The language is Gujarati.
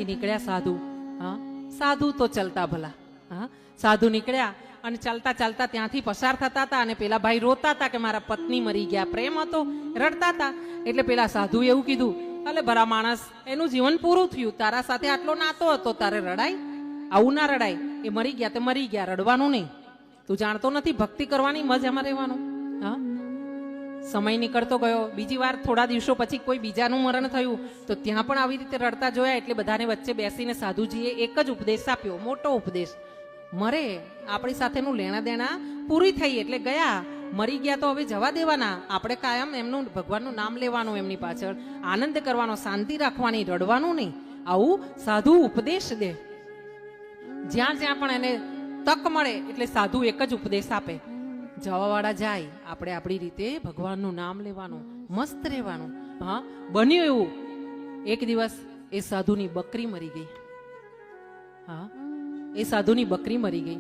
નીકળ્યા સાધુ. હા, સાધુ તો ચલતા ભલા. હા, સાધુ નીકળ્યા અને ચાલતા ચાલતા ત્યાંથી પસાર થતા હતા અને પેલા ભાઈ રોતા હતા કે મારા પત્ની મરી ગયા. પ્રેમ હતો, રડતા હતા. એટલે પેલા સાધુ એવું કીધું, અલે ભલા માણસ, એનું જીવન પૂરું થયું, તારા સાથે આટલો નાતો હતો, તારે રડાય? આવું ના રડાય. એ મરી ગયા તે મરી ગયા, રડવાનું નહીં. તું જાણતો નથી ભક્તિ કરવાની મજામાં રહેવાનું. હા, સમય નીકળતો ગયો. બીજી વાર થોડા દિવસો પછી કોઈ બીજાનું મરણ થયું તો ત્યાં પણ આવી રીતે રડતા જોયા. એટલે બધાને વચ્ચે બેસીને સાધુજીએ એક જ ઉપદેશ આપ્યો, મોટો ઉપદેશ. મરે, આપણી સાથેનું લેણા દેણા પૂરી થઈ એટલે ગયા. મરી ગયા તો હવે જવા દેવાના. આપણે કાયમ એમનું ભગવાનનું નામ લેવાનું, એમની પાછળ આનંદ કરવાનો, શાંતિ રાખવાની, રડવાનું નહીં. આવું સાધુ ઉપદેશ દે. જ્યાં જ્યાં પણ એને તક મળે એટલે સાધુ એક જ ઉપદેશ આપે. જવાવાળા જાય, આપણે આપણી રીતે ભગવાનનું નામ લેવાનું, મસ્ત રહેવાનું. હા, બન્યું એવું, એક દિવસ એ સાધુની બકરી મરી ગઈ. હા, એ સાધુની બકરી મરી ગઈ.